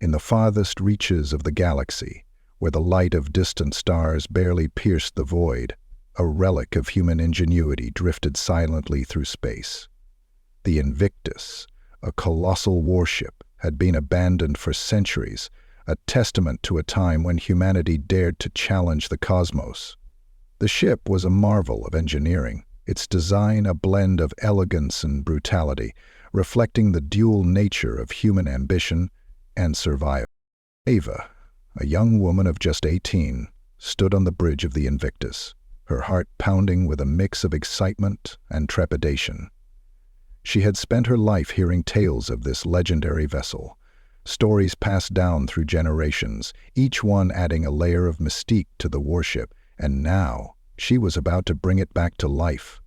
In the farthest reaches of the galaxy, where the light of distant stars barely pierced the void, a relic of human ingenuity drifted silently through space. The Invictus, a colossal warship, had been abandoned for centuries, a testament to a time when humanity dared to challenge the cosmos. The ship was a marvel of engineering, its design a blend of elegance and brutality, reflecting the dual nature of human ambition and survival. Ava, a young woman of just 18, stood on the bridge of the Invictus, her heart pounding with a mix of excitement and trepidation. She had spent her life hearing tales of this legendary vessel, stories passed down through generations, each one adding a layer of mystique to the warship, and now she was about to bring it back to life.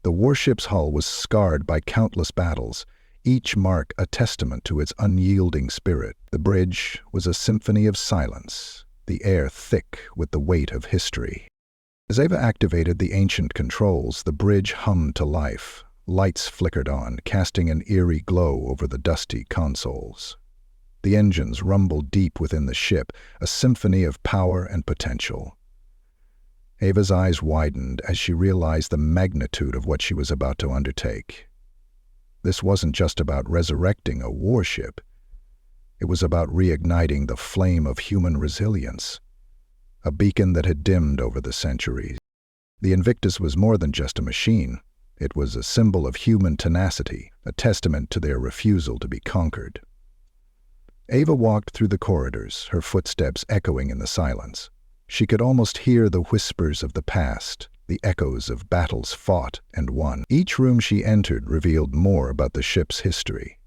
The warship's hull was scarred by countless battles, each mark a testament to its unyielding spirit. The bridge was a symphony of silence, the air thick with the weight of history. As Ava activated the ancient controls, the bridge hummed to life. Lights flickered on, casting an eerie glow over the dusty consoles. The engines rumbled deep within the ship, a symphony of power and potential. Ava's eyes widened as she realized the magnitude of what she was about to undertake. This wasn't just about resurrecting a warship. It was about reigniting the flame of human resilience, a beacon that had dimmed over the centuries. The Invictus was more than just a machine. It was a symbol of human tenacity, a testament to their refusal to be conquered. Ava walked through the corridors, her footsteps echoing in the silence. She could almost hear the whispers of the past, the echoes of battles fought and won. Each room she entered revealed more about the ship's history.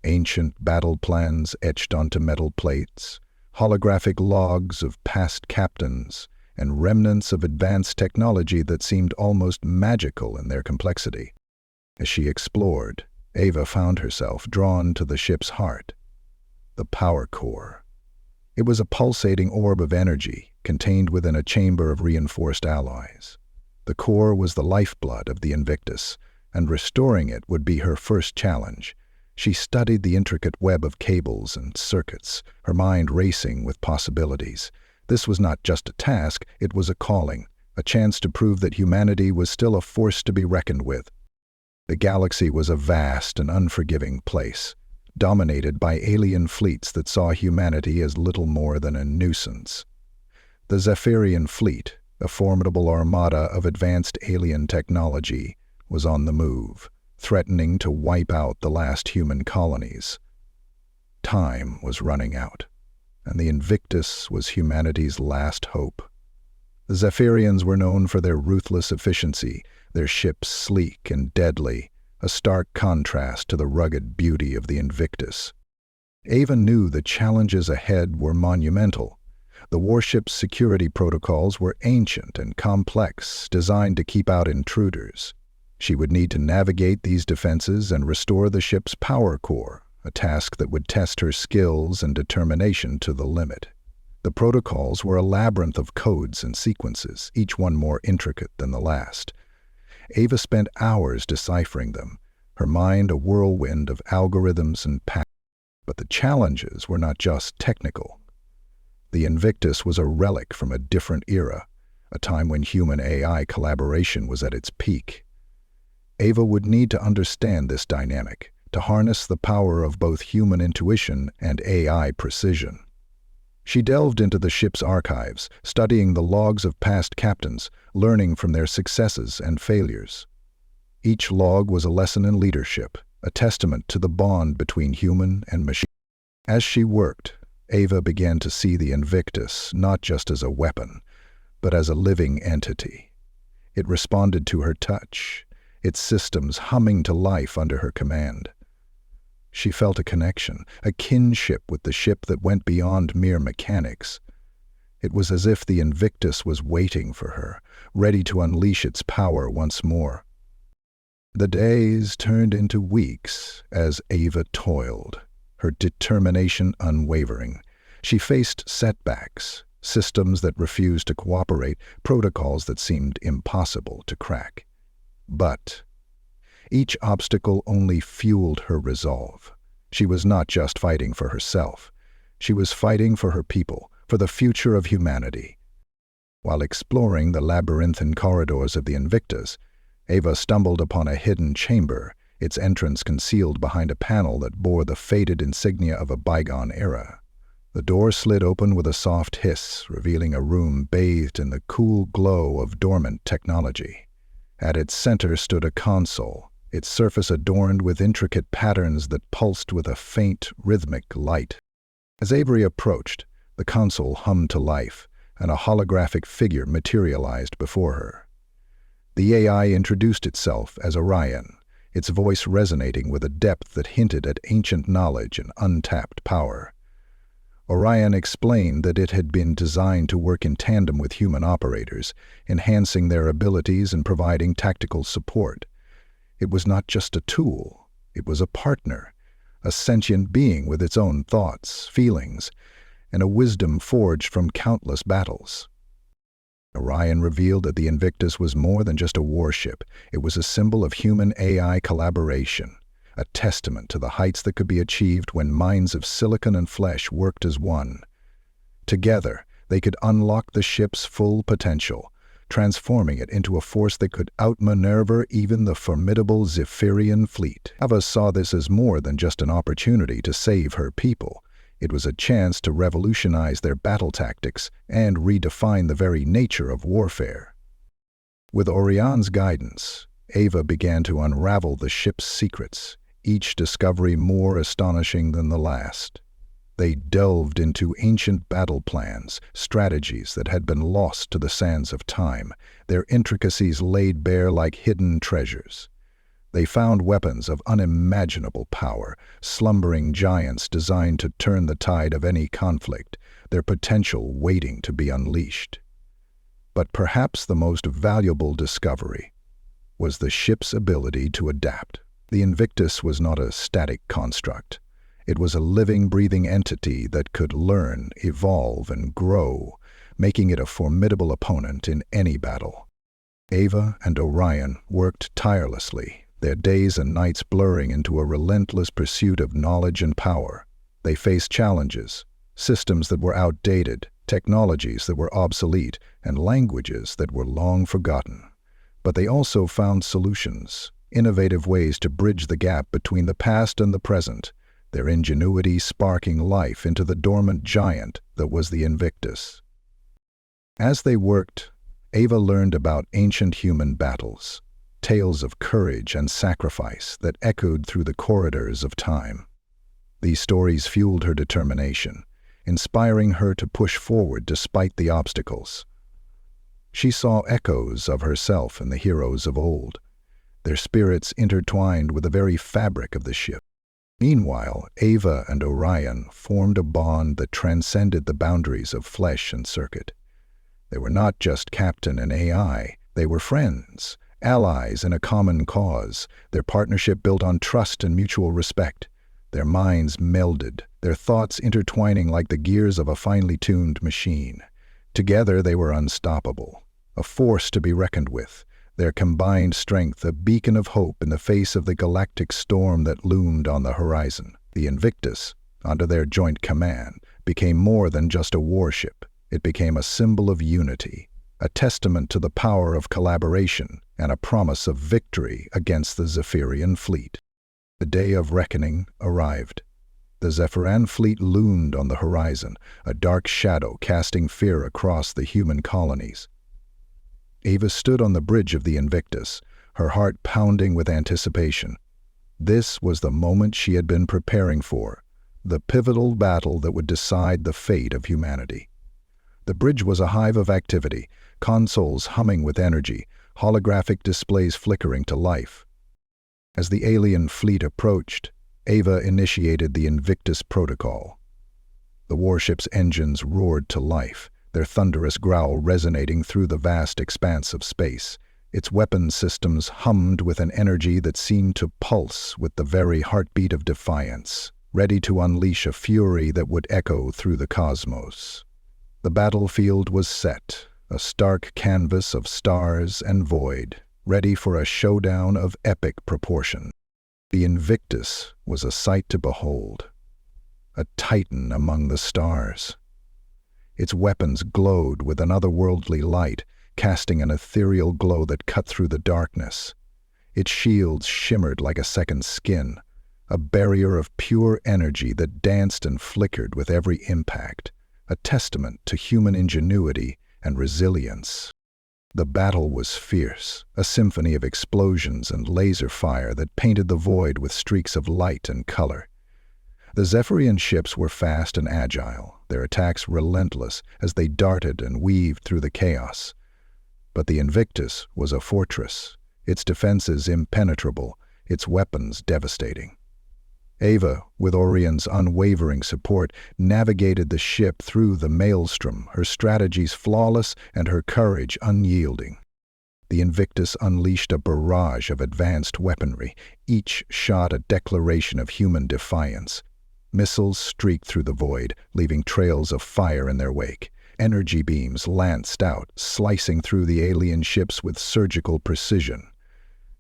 Ancient battle plans etched onto metal plates, holographic logs of past captains, and remnants of advanced technology that seemed almost magical in their complexity. As she explored, Ava found herself drawn to the ship's heart, the power core. It was a pulsating orb of energy contained within a chamber of reinforced alloys. The core was the lifeblood of the Invictus, and restoring it would be her first challenge. She studied the intricate web of cables and circuits, her mind racing with possibilities. This was not just a task, it was a calling, a chance to prove that humanity was still a force to be reckoned with. The galaxy was a vast and unforgiving place, dominated by alien fleets that saw humanity as little more than a nuisance. The Zephyrian Fleet, a formidable armada of advanced alien technology, was on the move, threatening to wipe out the last human colonies. Time was running out, and the Invictus was humanity's last hope. The Zephyrians were known for their ruthless efficiency, their ships sleek and deadly, a stark contrast to the rugged beauty of the Invictus. Ava knew the challenges ahead were monumental. The warship's security protocols were ancient and complex, designed to keep out intruders. She would need to navigate these defenses and restore the ship's power core, a task that would test her skills and determination to the limit. The protocols were a labyrinth of codes and sequences, each one more intricate than the last. Ava spent hours deciphering them, her mind a whirlwind of algorithms and patterns. But the challenges were not just technical. The Invictus was a relic from a different era, a time when human-AI collaboration was at its peak. Ava would need to understand this dynamic, to harness the power of both human intuition and AI precision. She delved into the ship's archives, studying the logs of past captains, learning from their successes and failures. Each log was a lesson in leadership, a testament to the bond between human and machine. As she worked, Ava began to see the Invictus not just as a weapon, but as a living entity. It responded to her touch, its systems humming to life under her command. She felt a connection, a kinship with the ship that went beyond mere mechanics. It was as if the Invictus was waiting for her, ready to unleash its power once more. The days turned into weeks as Ava toiled, her determination unwavering. She faced setbacks, systems that refused to cooperate, protocols that seemed impossible to crack. But each obstacle only fueled her resolve. She was not just fighting for herself. She was fighting for her people, for the future of humanity. While exploring the labyrinthine corridors of the Invictus, Ava stumbled upon a hidden chamber, its entrance concealed behind a panel that bore the faded insignia of a bygone era. The door slid open with a soft hiss, revealing a room bathed in the cool glow of dormant technology. At its center stood a console, its surface adorned with intricate patterns that pulsed with a faint, rhythmic light. As Avery approached, the console hummed to life, and a holographic figure materialized before her. The AI introduced itself as Orion, its voice resonating with a depth that hinted at ancient knowledge and untapped power. Orion explained that it had been designed to work in tandem with human operators, enhancing their abilities and providing tactical support. It was not just a tool, it was a partner, a sentient being with its own thoughts, feelings, and a wisdom forged from countless battles. Orion revealed that the Invictus was more than just a warship. It was a symbol of human-AI collaboration, a testament to the heights that could be achieved when minds of silicon and flesh worked as one. Together, they could unlock the ship's full potential, transforming it into a force that could outmaneuver even the formidable Zephyrian Fleet. Ava saw this as more than just an opportunity to save her people. It was a chance to revolutionize their battle tactics and redefine the very nature of warfare. With Orion's guidance, Ava began to unravel the ship's secrets, each discovery more astonishing than the last. They delved into ancient battle plans, strategies that had been lost to the sands of time, their intricacies laid bare like hidden treasures. They found weapons of unimaginable power, slumbering giants designed to turn the tide of any conflict, their potential waiting to be unleashed. But perhaps the most valuable discovery was the ship's ability to adapt. The Invictus was not a static construct. It was a living, breathing entity that could learn, evolve, and grow, making it a formidable opponent in any battle. Ava and Orion worked tirelessly, their days and nights blurring into a relentless pursuit of knowledge and power. They faced challenges, systems that were outdated, technologies that were obsolete, and languages that were long forgotten. But they also found solutions, innovative ways to bridge the gap between the past and the present, their ingenuity sparking life into the dormant giant that was the Invictus. As they worked, Ava learned about ancient human battles, tales of courage and sacrifice that echoed through the corridors of time. These stories fueled her determination, inspiring her to push forward despite the obstacles. She saw echoes of herself in the heroes of old, their spirits intertwined with the very fabric of the ship. Meanwhile, Ava and Orion formed a bond that transcended the boundaries of flesh and circuit. They were not just captain and AI, they were friends, allies in a common cause, their partnership built on trust and mutual respect. Their minds melded, their thoughts intertwining like the gears of a finely tuned machine. Together they were unstoppable, a force to be reckoned with, their combined strength a beacon of hope in the face of the galactic storm that loomed on the horizon. The Invictus, under their joint command, became more than just a warship. It became a symbol of unity, a testament to the power of collaboration, and a promise of victory against the Zephyrian Fleet. The day of reckoning arrived. The Zephyrian Fleet loomed on the horizon, a dark shadow casting fear across the human colonies. Ava stood on the bridge of the Invictus, her heart pounding with anticipation. This was the moment she had been preparing for, the pivotal battle that would decide the fate of humanity. The bridge was a hive of activity, consoles humming with energy, holographic displays flickering to life. As the alien fleet approached, Ava initiated the Invictus protocol. The warship's engines roared to life, their thunderous growl resonating through the vast expanse of space. Its weapon systems hummed with an energy that seemed to pulse with the very heartbeat of defiance, ready to unleash a fury that would echo through the cosmos. The battlefield was set, a stark canvas of stars and void, ready for a showdown of epic proportion. The Invictus was a sight to behold, a titan among the stars. Its weapons glowed with an otherworldly light, casting an ethereal glow that cut through the darkness. Its shields shimmered like a second skin, a barrier of pure energy that danced and flickered with every impact, a testament to human ingenuity and resilience. The battle was fierce, a symphony of explosions and laser fire that painted the void with streaks of light and color. The Zephyrian ships were fast and agile, their attacks relentless as they darted and weaved through the chaos. But the Invictus was a fortress, its defenses impenetrable, its weapons devastating. Ava, with Orion's unwavering support, navigated the ship through the maelstrom, her strategies flawless and her courage unyielding. The Invictus unleashed a barrage of advanced weaponry, each shot a declaration of human defiance. Missiles streaked through the void, leaving trails of fire in their wake. Energy beams lanced out, slicing through the alien ships with surgical precision.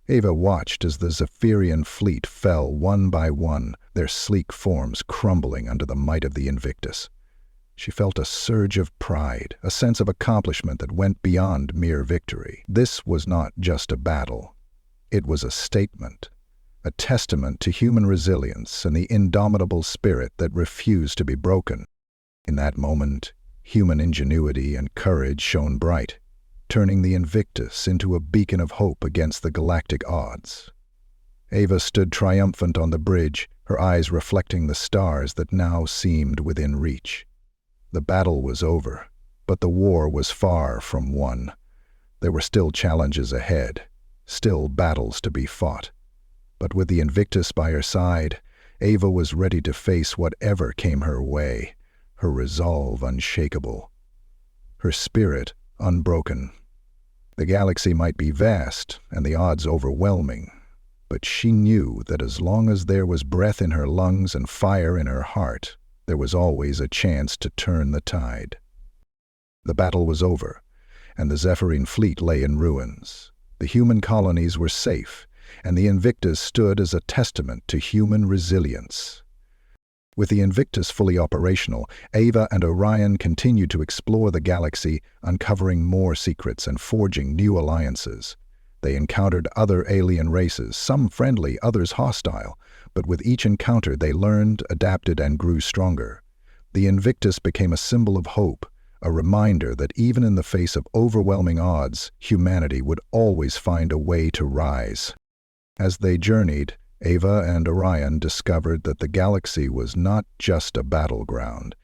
Ava watched as the Zephyrian Fleet fell one by one, their sleek forms crumbling under the might of the Invictus. She felt a surge of pride, a sense of accomplishment that went beyond mere victory. This was not just a battle. It was a statement, a testament to human resilience and the indomitable spirit that refused to be broken. In that moment, human ingenuity and courage shone bright, turning the Invictus into a beacon of hope against the galactic odds. Ava stood triumphant on the bridge, her eyes reflecting the stars that now seemed within reach. The battle was over, but the war was far from won. There were still challenges ahead, still battles to be fought. But with the Invictus by her side, Ava was ready to face whatever came her way, her resolve unshakable, her spirit unbroken. The galaxy might be vast and the odds overwhelming, but she knew that as long as there was breath in her lungs and fire in her heart, there was always a chance to turn the tide. The battle was over, and the Zephyrian Fleet lay in ruins. The human colonies were safe, and the Invictus stood as a testament to human resilience. With the Invictus fully operational, Ava and Orion continued to explore the galaxy, uncovering more secrets and forging new alliances. They encountered other alien races, some friendly, others hostile, but with each encounter they learned, adapted, and grew stronger. The Invictus became a symbol of hope, a reminder that even in the face of overwhelming odds, humanity would always find a way to rise. As they journeyed, Ava and Orion discovered that the galaxy was not just a battleground.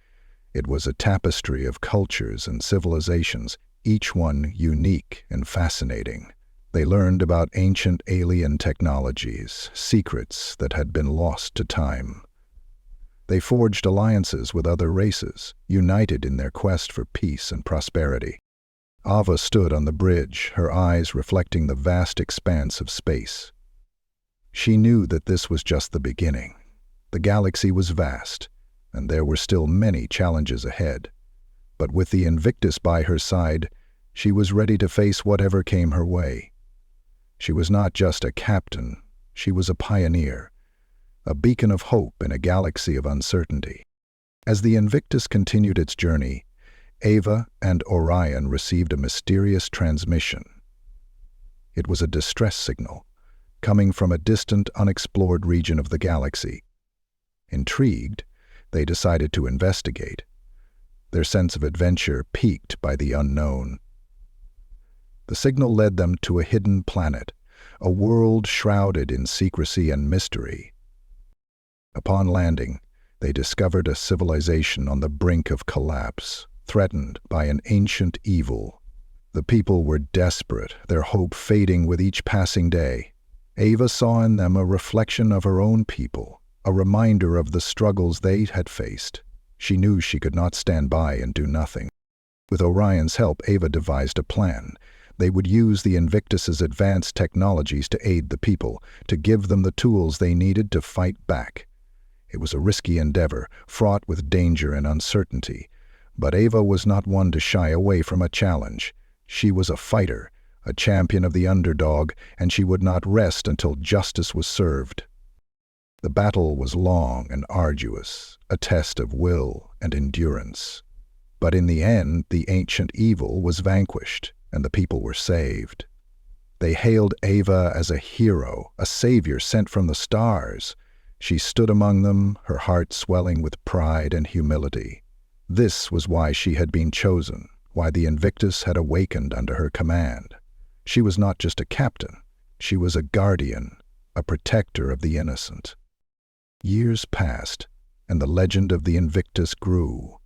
It was a tapestry of cultures and civilizations, each one unique and fascinating. They learned about ancient alien technologies, secrets that had been lost to time. They forged alliances with other races, united in their quest for peace and prosperity. Ava stood on the bridge, her eyes reflecting the vast expanse of space. She knew that this was just the beginning. The galaxy was vast, and there were still many challenges ahead. But with the Invictus by her side, she was ready to face whatever came her way. She was not just a captain, she was a pioneer, a beacon of hope in a galaxy of uncertainty. As the Invictus continued its journey, Ava and Orion received a mysterious transmission. It was a distress signal, coming from a distant, unexplored region of the galaxy. Intrigued, they decided to investigate, their sense of adventure piqued by the unknown. The signal led them to a hidden planet, a world shrouded in secrecy and mystery. Upon landing, they discovered a civilization on the brink of collapse, threatened by an ancient evil. The people were desperate, their hope fading with each passing day. Ava saw in them a reflection of her own people, a reminder of the struggles they had faced. She knew she could not stand by and do nothing. With Orion's help, Ava devised a plan. They would use the Invictus's advanced technologies to aid the people, to give them the tools they needed to fight back. It was a risky endeavor, fraught with danger and uncertainty. But Ava was not one to shy away from a challenge. She was a fighter, a champion of the underdog, and she would not rest until justice was served. The battle was long and arduous, a test of will and endurance. But in the end, the ancient evil was vanquished, and the people were saved. They hailed Ava as a hero, a savior sent from the stars. She stood among them, her heart swelling with pride and humility. This was why she had been chosen, why the Invictus had awakened under her command. She was not just a captain, she was a guardian, a protector of the innocent. Years passed, and the legend of the Invictus grew.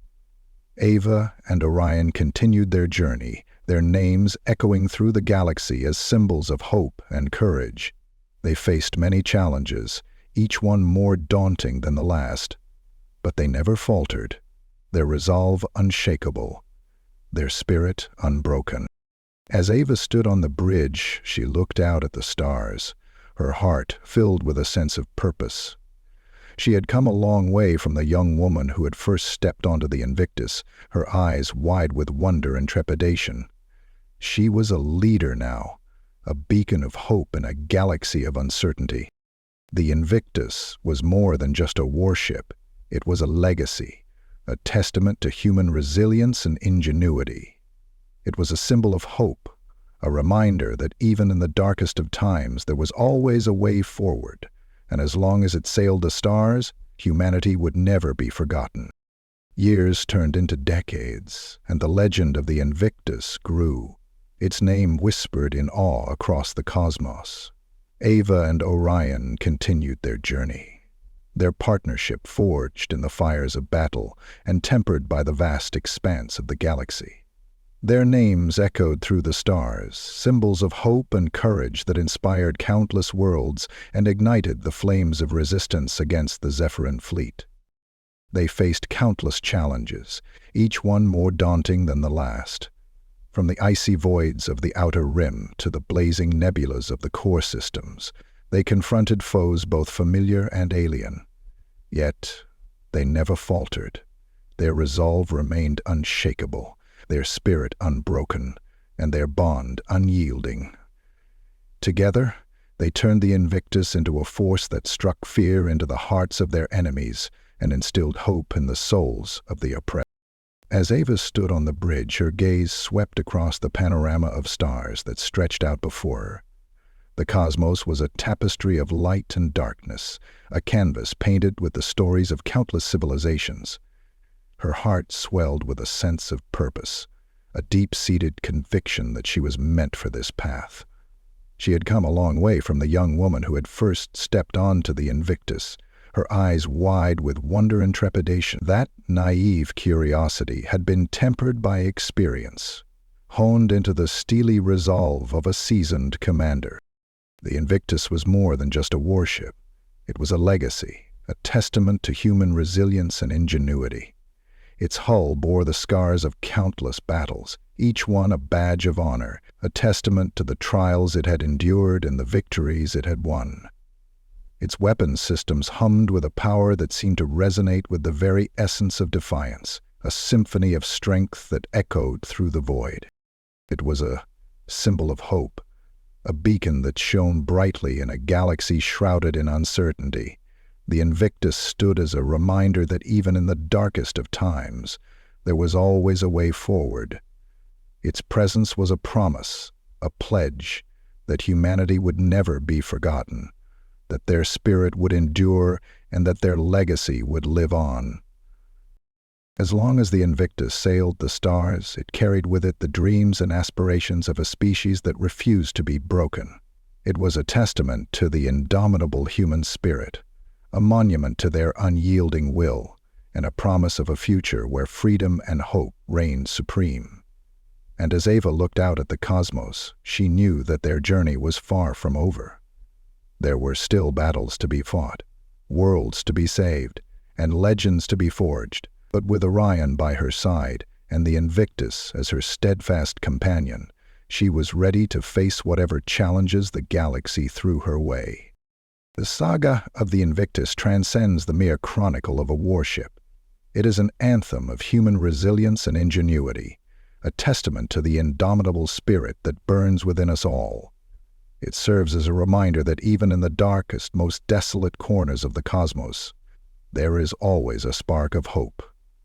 Ava and Orion continued their journey, their names echoing through the galaxy as symbols of hope and courage. They faced many challenges, each one more daunting than the last. But they never faltered, their resolve unshakable, their spirit unbroken. As Ava stood on the bridge, she looked out at the stars, her heart filled with a sense of purpose. She had come a long way from the young woman who had first stepped onto the Invictus, her eyes wide with wonder and trepidation. She was a leader now, a beacon of hope in a galaxy of uncertainty. The Invictus was more than just a warship. It was a legacy, a testament to human resilience and ingenuity. It was a symbol of hope, a reminder that even in the darkest of times there was always a way forward, and as long as it sailed the stars, humanity would never be forgotten. Years turned into decades, and the legend of the Invictus grew, its name whispered in awe across the cosmos. Ava and Orion continued their journey, their partnership forged in the fires of battle and tempered by the vast expanse of the galaxy. Their names echoed through the stars, symbols of hope and courage that inspired countless worlds and ignited the flames of resistance against the Zephyrian Fleet. They faced countless challenges, each one more daunting than the last. From the icy voids of the outer rim to the blazing nebulas of the core systems, they confronted foes both familiar and alien. Yet, they never faltered. Their resolve remained unshakable, their spirit unbroken, and their bond unyielding. Together, they turned the Invictus into a force that struck fear into the hearts of their enemies and instilled hope in the souls of the oppressed. As Ava stood on the bridge, her gaze swept across the panorama of stars that stretched out before her. The cosmos was a tapestry of light and darkness, a canvas painted with the stories of countless civilizations. Her heart swelled with a sense of purpose, a deep-seated conviction that she was meant for this path. She had come a long way from the young woman who had first stepped onto the Invictus, her eyes wide with wonder and trepidation. That naive curiosity had been tempered by experience, honed into the steely resolve of a seasoned commander. The Invictus was more than just a warship. It was a legacy, a testament to human resilience and ingenuity. Its hull bore the scars of countless battles, each one a badge of honor, a testament to the trials it had endured and the victories it had won. Its weapons systems hummed with a power that seemed to resonate with the very essence of defiance, a symphony of strength that echoed through the void. It was a symbol of hope, a beacon that shone brightly in a galaxy shrouded in uncertainty. The Invictus stood as a reminder that even in the darkest of times, there was always a way forward. Its presence was a promise, a pledge, that humanity would never be forgotten, that their spirit would endure, and that their legacy would live on. As long as the Invictus sailed the stars, it carried with it the dreams and aspirations of a species that refused to be broken. It was a testament to the indomitable human spirit, a monument to their unyielding will, and a promise of a future where freedom and hope reigned supreme. And as Ava looked out at the cosmos, she knew that their journey was far from over. There were still battles to be fought, worlds to be saved, and legends to be forged, but with Orion by her side and the Invictus as her steadfast companion, she was ready to face whatever challenges the galaxy threw her way. The saga of the Invictus transcends the mere chronicle of a warship. It is an anthem of human resilience and ingenuity, a testament to the indomitable spirit that burns within us all. It serves as a reminder that even in the darkest, most desolate corners of the cosmos, there is always a spark of hope,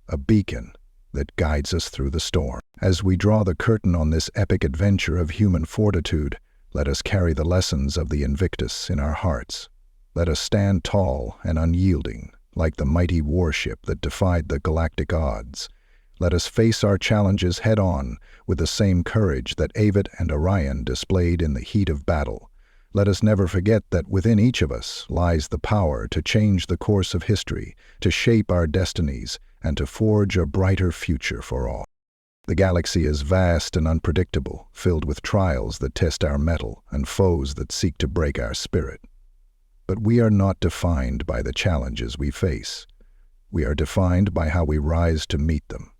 a beacon that guides us through the storm. As we draw the curtain on this epic adventure of human fortitude, let us carry the lessons of the Invictus in our hearts. Let us stand tall and unyielding, like the mighty warship that defied the galactic odds. Let us face our challenges head-on with the same courage that Avid and Orion displayed in the heat of battle. Let us never forget that within each of us lies the power to change the course of history, to shape our destinies, and to forge a brighter future for all. The galaxy is vast and unpredictable, filled with trials that test our mettle and foes that seek to break our spirit. But we are not defined by the challenges we face. We are defined by how we rise to meet them.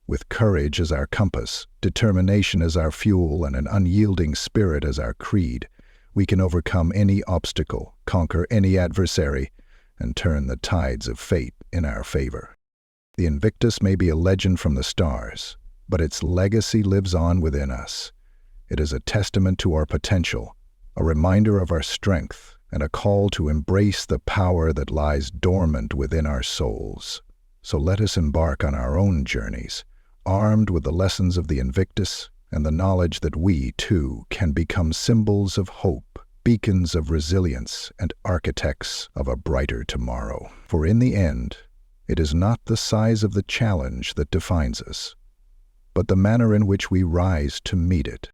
With courage as our compass, determination as our fuel, and an unyielding spirit as our creed, we can overcome any obstacle, conquer any adversary, and turn the tides of fate in our favor. The Invictus may be a legend from the stars, but its legacy lives on within us. It is a testament to our potential, a reminder of our strength, and a call to embrace the power that lies dormant within our souls. So let us embark on our own journeys, armed with the lessons of the Invictus and the knowledge that we, too, can become symbols of hope, beacons of resilience, and architects of a brighter tomorrow. For in the end, it is not the size of the challenge that defines us, but the manner in which we rise to meet it.